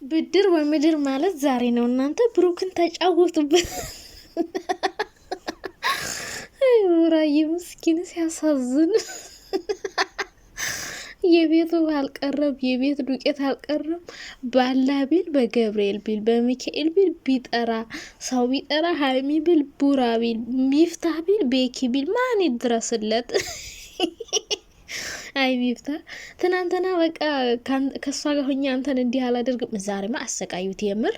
ብድር በምድር ማለት ዛሬ ነው። እናንተ ብሩክን ተጫወቱበት። ራዬ ምስኪን ሲያሳዝን፣ የቤቱ አልቀረም፣ የቤት ዱቄት አልቀረም። ባላ ቢል በገብርኤል ቢል በሚካኤል ቢል ቢጠራ ሰው ቢጠራ ሀይሚ ቢል ቡራ ቢል ሚፍታህ ቢል ቤኪ ቢል ማን ይድረስለት? አይ ሚፍታ ትናንትና በቃ ከሷ ጋር ሆኜ አንተን እንዲህ አላደርግም። ዛሬማ አሰቃዩት የምር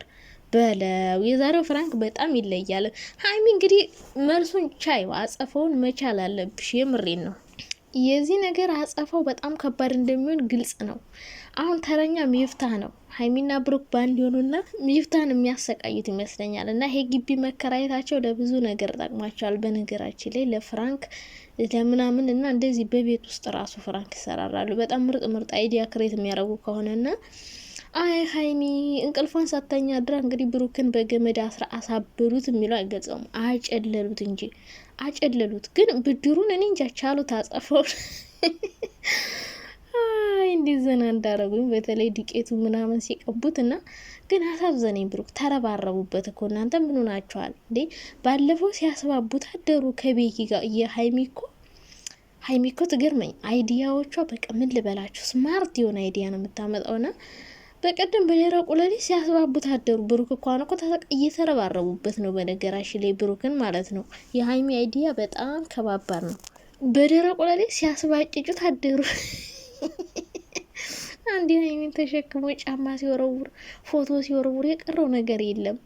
በለው። የዛሬው ፍራንክ በጣም ይለያል። ሀይሚ እንግዲህ መልሱን ቻይ አጸፈውን መቻል አለብሽ። የምሬን ነው። የዚህ ነገር አጸፋው በጣም ከባድ እንደሚሆን ግልጽ ነው። አሁን ተረኛ ሚፍታህ ነው። ሀይሚና ብሩክ ባንድ ሆኑና ሚፍታህን የሚያሰቃዩት ይመስለኛል። እና ይሄ ግቢ መከራየታቸው ለብዙ ነገር ጠቅሟቸዋል። በነገራችን ላይ ለፍራንክ ለምናምን እና እንደዚህ በቤት ውስጥ ራሱ ፍራንክ ይሰራራሉ። በጣም ምርጥ ምርጥ አይዲያ ክሬት የሚያደርጉ ከሆነና አይ ሀይሚ እንቅልፏን ሳተኛ አድራ እንግዲህ ብሩክን በገመድ አሳበሩት የሚለው አይገልጸውም። አጨለሉት እንጂ አጨለሉት። ግን ብድሩን እኔ እንጃ ቻሉት አጸፈውን። አይ እንዴት ዘና እንዳረጉኝ በተለይ ዱቄቱ ምናምን ሲቀቡት እና ግን አሳዘነኝ። ብሩክ ተረባረቡበት እኮ እናንተ ምን ሆናችኋል እንዴ? ባለፈው ሲያስባቡት አደሩ ከቤኪ ጋር። ሀይሚ እኮ ትገርመኝ አይዲያዎቿ። በቃ ምን ልበላችሁ ስማርት የሆነ አይዲያ ነው የምታመጣውና በቀደም በደረቁ ሌሊት ሲያስባቡት አደሩ። ብሩክ እንኳን እኮ እየተረባረቡበት ነው። በነገራችን ላይ ብሩክን ማለት ነው። የሀይሚ አይዲያ በጣም ከባባድ ነው። በደረቁ ሌሊት ሲያስባጭጩት አደሩ። አንድ ሀይሚን ተሸክሞ ጫማ ሲወረውር ፎቶ ሲወረውር የቀረው ነገር የለም።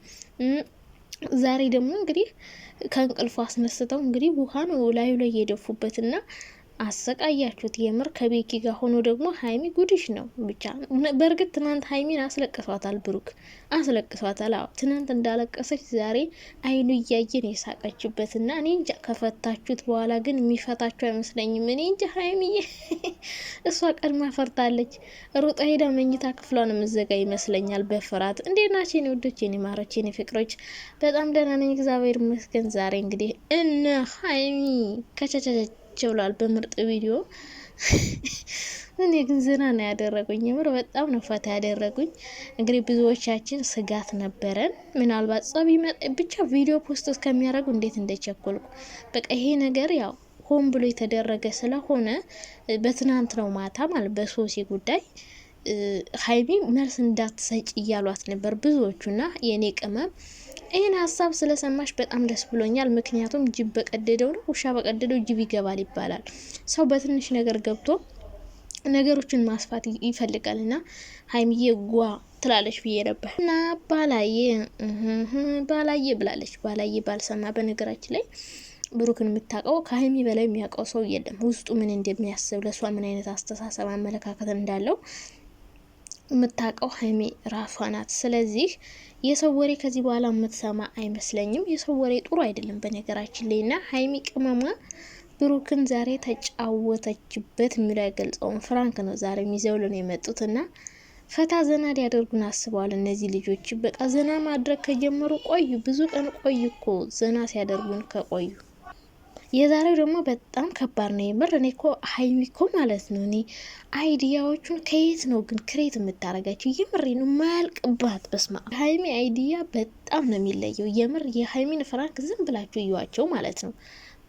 ዛሬ ደግሞ እንግዲህ ከእንቅልፉ አስነስተው እንግዲህ ውሃ ነው ላዩ ላይ የደፉበትና አሰቃያችሁት። የምር ከቤኪ ጋር ሆኖ ደግሞ ሀይሚ ጉድሽ ነው ብቻ። በእርግጥ ትናንት ሀይሚን አስለቅሷታል፣ ብሩክ አስለቅሷታል። አዎ ትናንት እንዳለቀሰች ዛሬ አይኑ እያየን የሳቀችበት እና እኔ እንጃ ከፈታችሁት በኋላ ግን የሚፈታችሁ አይመስለኝም። እኔ እንጃ ሀይሚዬ እሷ ቀድማ ፈርታለች። ሩጣ ሄዳ መኝታ ክፍሏን የምዘጋ ይመስለኛል በፍርሃት። እንዴት ናቸው የኔ ውዶች፣ የኔ ማሮች፣ የኔ ፍቅሮች? በጣም ደህና ነኝ እግዚአብሔር ይመስገን። ዛሬ እንግዲህ እነ ሀይሚ ከቸቸቸ ብሏል በምርጥ ቪዲዮ። እኔ ግን ዝና ነው ያደረጉኝ። የምር በጣም ነው ፈታ ያደረጉኝ። እንግዲህ ብዙዎቻችን ስጋት ነበረን፣ ምናልባት ጸብ ይመጣ ብቻ ቪዲዮ ፖስት እስከሚያደርጉ እንዴት እንደቸኮልኩ። በቃ ይሄ ነገር ያው ሆን ብሎ የተደረገ ስለሆነ በትናንት ነው ማታ ማለት በሶሲ ጉዳይ ሀይሚ መልስ እንዳትሰጭ እያሏት ነበር ብዙዎቹና የኔ ቅመም ይህን ሀሳብ ስለሰማሽ በጣም ደስ ብሎኛል። ምክንያቱም ጅብ በቀደደው ነው ውሻ በቀደደው ጅብ ይገባል ይባላል። ሰው በትንሽ ነገር ገብቶ ነገሮችን ማስፋት ይፈልጋል እና ሀይሚዬ ጓ ትላለች ብዬ ነበር እና ባላየ ብላለች። ባላየ ባልሰማ። በነገራችን ላይ ብሩክን የምታውቀው ከሀይሚ በላይ የሚያውቀው ሰው የለም። ውስጡ ምን እንደሚያስብ ለእሷ ምን አይነት አስተሳሰብ አመለካከት እንዳለው የምታውቀው ሀይሚ ራሷ ናት። ስለዚህ የሰው ወሬ ከዚህ በኋላ የምትሰማ አይመስለኝም። የሰው ወሬ ጥሩ አይደለም በነገራችን ላይ እና ሀይሚ ቅመማ ብሩክን ዛሬ ተጫወተችበት የሚለው አይገልጸውም። ፍራንክ ነው ዛሬ የሚዘውልን የመጡት እና ፈታ ዘና ሊያደርጉን አስበዋል። እነዚህ ልጆች በቃ ዘና ማድረግ ከጀመሩ ቆዩ፣ ብዙ ቀን ቆዩ እኮ ዘና ሲያደርጉን ከቆዩ። የዛሬው ደግሞ በጣም ከባድ ነው የምር። እኔ እኮ ሀይሚ እኮ ማለት ነው እኔ አይዲያዎቹን ከየት ነው ግን ክሬት የምታረጋቸው? የምር ነው ማያልቅባት። በስማ ሀይሚ አይዲያ በጣም ነው የሚለየው የምር። የሀይሚን ፍራንክ ዝም ብላችሁ እዩዋቸው ማለት ነው።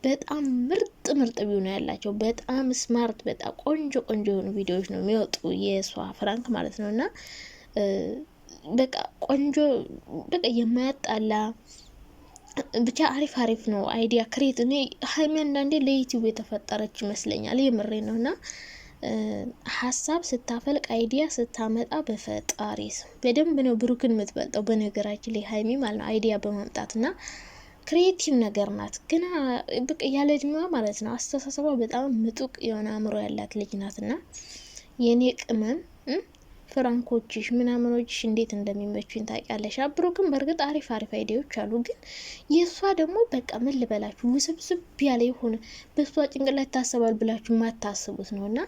በጣም ምርጥ ምርጥ ቪዲዮ ነው ያላቸው። በጣም ስማርት፣ በጣም ቆንጆ ቆንጆ የሆኑ ቪዲዮዎች ነው የሚወጡ የሷ ፍራንክ ማለት ነው። እና በቃ ቆንጆ በቃ የማያጣላ ብቻ አሪፍ አሪፍ ነው አይዲያ ክሬት። እኔ ሀይሚ አንዳንዴ ለዩቲዩብ የተፈጠረች ይመስለኛል። የምሬ ነው። እና ሀሳብ ስታፈልቅ አይዲያ ስታመጣ በፈጣሪ ስም በደንብ ነው ብሩክን የምትበልጠው። በነገራችን ላይ ሀይሚ ማለት ነው አይዲያ በማምጣት እና ክሬቲቭ ነገር ናት። ግና ብቅ ያለ እድሜዋ ማለት ነው። አስተሳሰቧ በጣም ምጡቅ የሆነ አእምሮ ያላት ልጅ ናት። እና የኔ ቅመም ፍራንኮችሽ ምናምኖችሽ እንዴት እንደሚመቹኝ ታውቂያለሽ። ብሩክም በእርግጥ አሪፍ አሪፍ አይዲያዎች አሉ። ግን የእሷ ደግሞ በቃ ምን ልበላችሁ ውስብስብ ያለ የሆነ በእሷ ጭንቅላት ታሰባል ብላችሁ ማታስቡት ነው። እና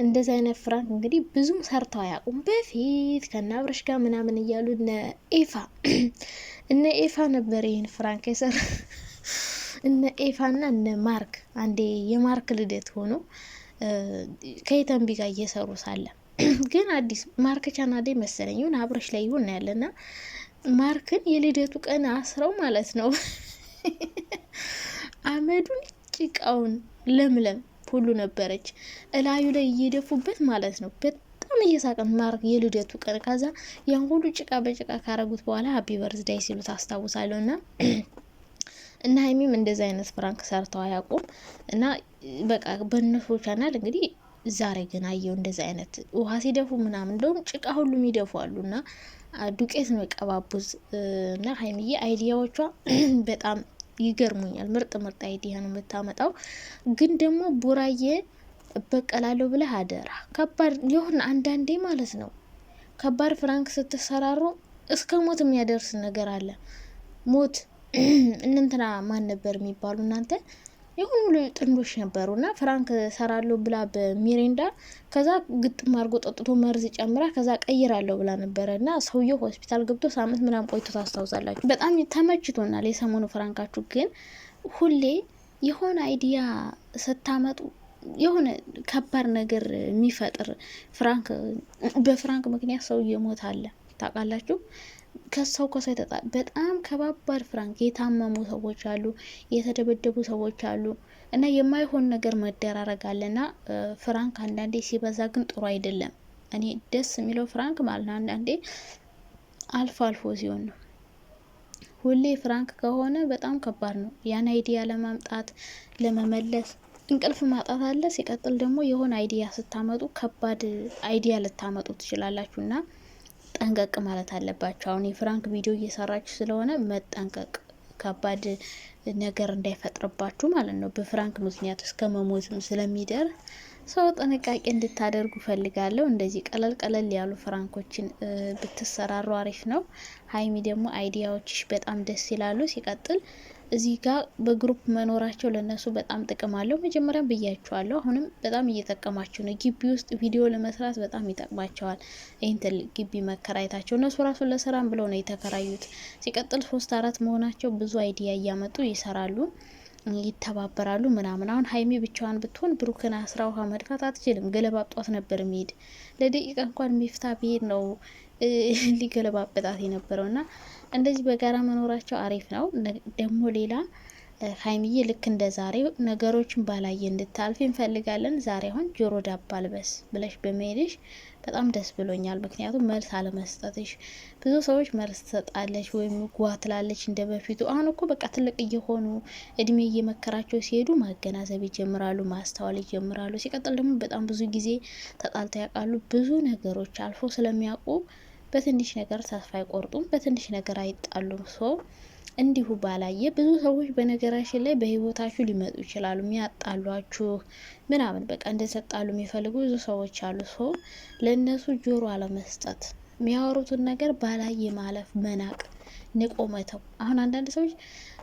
እንደዚህ አይነት ፍራንክ እንግዲህ ብዙም ሰርተው አያውቁም። በፊት ከና አብረሽ ጋር ምናምን እያሉ እነ ኤፋ ነበር ይህን ፍራንክ የሰራ። እነ ኤፋና እነ ማርክ አንዴ የማርክ ልደት ሆኖ ከየተንቢ ጋር እየሰሩ ሳለ ግን አዲስ ማርክ ቻናዴ መሰለኝ ይሁን አብረሽ ላይ ይሁን ያለና ማርክን የልደቱ ቀን አስረው ማለት ነው አመዱን ጭቃውን ለምለም ሁሉ ነበረች እላዩ ላይ እየደፉበት ማለት ነው። በጣም እየሳቀን ማርክ የልደቱ ቀን ከዛ ያን ሁሉ ጭቃ በጭቃ ካረጉት በኋላ ሀፒ በርዝዳይ ሲሉ ታስታውሳለሁና እና ሀይሚም እንደዚህ አይነት ፍራንክ ሰርተው አያውቁም። እና በቃ በእነሱ ቻናል እንግዲህ ዛሬ ግን አየው እንደዚህ አይነት ውሃ ሲደፉ ምናምን እንደውም ጭቃ ሁሉም ይደፋሉ እና ዱቄት ነው የቀባቡዝ። እና ሀይሚዬ አይዲያዎቿ በጣም ይገርሙኛል። ምርጥ ምርጥ አይዲያ ነው የምታመጣው። ግን ደግሞ ቡራዬ እበቀላለሁ ብለህ አደራ። ከባድ የሆነ አንዳንዴ ማለት ነው ከባድ ፍራንክ ስትሰራሩ እስከ ሞት የሚያደርስ ነገር አለ። ሞት እንንትና ማን ነበር የሚባሉ እናንተ የሆኑ ጥንዶች ነበሩ እና ፍራንክ ሰራለሁ ብላ በሚሪንዳ ከዛ ግጥም አድርጎ ጠጥቶ መርዝ ጨምራ ከዛ ቀይራለሁ ብላ ነበረ እና ሰውየው ሆስፒታል ገብቶ ሳምንት ምናምን ቆይቶ ታስታውሳላችሁ። በጣም ተመችቶናል የሰሞኑ ፍራንካችሁ። ግን ሁሌ የሆነ አይዲያ ስታመጡ የሆነ ከባድ ነገር የሚፈጥር ፍራንክ በፍራንክ ምክንያት ሰው እየሞት አለ ታውቃላችሁ። ከሰው በጣም ከባባድ ፍራንክ የታመሙ ሰዎች አሉ፣ የተደበደቡ ሰዎች አሉ እና የማይሆን ነገር መደራረግ አለና ፍራንክ አንዳንዴ ሲበዛ ግን ጥሩ አይደለም። እኔ ደስ የሚለው ፍራንክ ማለት ነው አንዳንዴ አልፎ አልፎ ሲሆን ነው። ሁሌ ፍራንክ ከሆነ በጣም ከባድ ነው። ያን አይዲያ ለማምጣት ለመመለስ እንቅልፍ ማጣት አለ። ሲቀጥል ደግሞ የሆነ አይዲያ ስታመጡ ከባድ አይዲያ ልታመጡ ትችላላችሁና ጠንቀቅ ማለት አለባቸው። አሁን የፍራንክ ቪዲዮ እየሰራችሁ ስለሆነ መጠንቀቅ፣ ከባድ ነገር እንዳይፈጥርባችሁ ማለት ነው። በፍራንክ ምክንያት እስከ መሞትም ስለሚደርስ ሰው ጥንቃቄ እንድታደርጉ ፈልጋለሁ። እንደዚህ ቀለል ቀለል ያሉ ፍራንኮችን ብትሰራሩ አሪፍ ነው። ሀይሚ ደግሞ አይዲያዎችሽ በጣም ደስ ይላሉ። ሲቀጥል እዚህ ጋር በግሩፕ መኖራቸው ለነሱ በጣም ጥቅም አለው። መጀመሪያም ብያቸዋለሁ፣ አሁንም በጣም እየጠቀማቸው ነው። ግቢ ውስጥ ቪዲዮ ለመስራት በጣም ይጠቅማቸዋል። ይህን ትልቅ ግቢ መከራየታቸው እነሱ ራሱን ለስራም ብለው ነው የተከራዩት። ሲቀጥል 3-4 መሆናቸው ብዙ አይዲያ እያመጡ ይሰራሉ፣ ይተባበራሉ ምናምን። አሁን ሀይሚ ብቻዋን ብትሆን ብሩክን አስራ ውሃ መድፋት አትችልም። ገለባብጧት ነበር የሚሄድ ለደቂቃ እንኳን ሚፍታ ብሄድ ነው ሊገለባበጣት የነበረው እና እንደዚህ በጋራ መኖራቸው አሪፍ ነው። ደግሞ ሌላ ሀይሚዬ ልክ እንደ ዛሬው ነገሮችን ባላየ እንድታልፍ እንፈልጋለን። ዛሬ አሁን ጆሮ ዳባ ልበስ ብለሽ በመሄድሽ በጣም ደስ ብሎኛል። ምክንያቱም መልስ አለመስጠትሽ። ብዙ ሰዎች መልስ ትሰጣለች ወይም ጓ ትላለች እንደ በፊቱ። አሁን እኮ በቃ ትልቅ እየሆኑ እድሜ እየመከራቸው ሲሄዱ ማገናዘብ ይጀምራሉ፣ ማስተዋል ይጀምራሉ። ሲቀጥል ደግሞ በጣም ብዙ ጊዜ ተጣልተው ያውቃሉ። ብዙ ነገሮች አልፎ ስለሚያውቁ በትንሽ ነገር ተስፋ አይቆርጡም፣ በትንሽ ነገር አይጣሉም። እንዲሁ ባላየ ብዙ ሰዎች በነገራችን ላይ በህይወታችሁ ሊመጡ ይችላሉ፣ የሚያጣሏችሁ ምናምን በቃ እንደተጣሉ የሚፈልጉ ብዙ ሰዎች አሉ። ለእነሱ ጆሮ አለመስጠት፣ የሚያወሩትን ነገር ባላየ ማለፍ፣ መናቅ፣ ንቆ መተው። አሁን አንዳንድ ሰዎች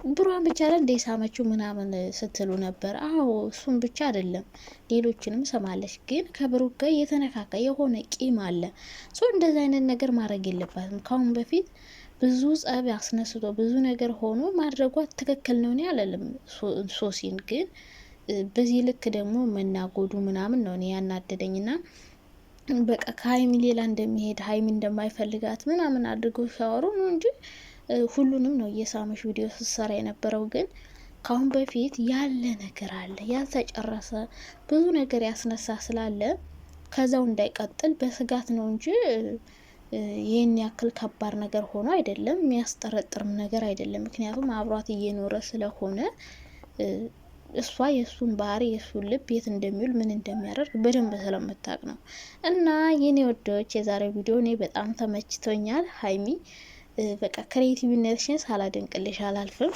ብሯን ብቻ ለ እንደ ሳመችው ምናምን ስትሉ ነበር። አዎ እሱም ብቻ አይደለም ሌሎችንም ሰማለች። ግን ከብሩክ ጋር የተነካካ የሆነ ቂም አለ። እንደዚህ አይነት ነገር ማድረግ የለባትም። ካሁን በፊት ብዙ ጸብ አስነስቶ ብዙ ነገር ሆኖ ማድረጓ ትክክል ነው ያለልም። ሶሲን ግን በዚህ ልክ ደግሞ መናጎዱ ምናምን ነው ያናደደኝና በቃ ከሀይሚ ሌላ እንደሚሄድ ሀይሚ እንደማይፈልጋት ምናምን አድርገው ሲያወሩ ነው እንጂ ሁሉንም ነው እየሳመሽ ቪዲዮ ስትሰራ የነበረው። ግን ካሁን በፊት ያለ ነገር አለ ያልተጨረሰ ብዙ ነገር ያስነሳ ስላለ ከዛው እንዳይቀጥል በስጋት ነው እንጂ ይህን ያክል ከባድ ነገር ሆኖ አይደለም። የሚያስጠረጥርም ነገር አይደለም። ምክንያቱም አብሯት እየኖረ ስለሆነ እሷ የእሱን ባህሪ የእሱን ልብ የት እንደሚውል ምን እንደሚያደርግ በደንብ ስለምታውቅ ነው። እና የኔ ወዶች የዛሬው ቪዲዮ እኔ በጣም ተመችቶኛል። ሀይሚ በቃ ክሬቲቭነትሽን ሳላደንቅልሽ አላልፍም።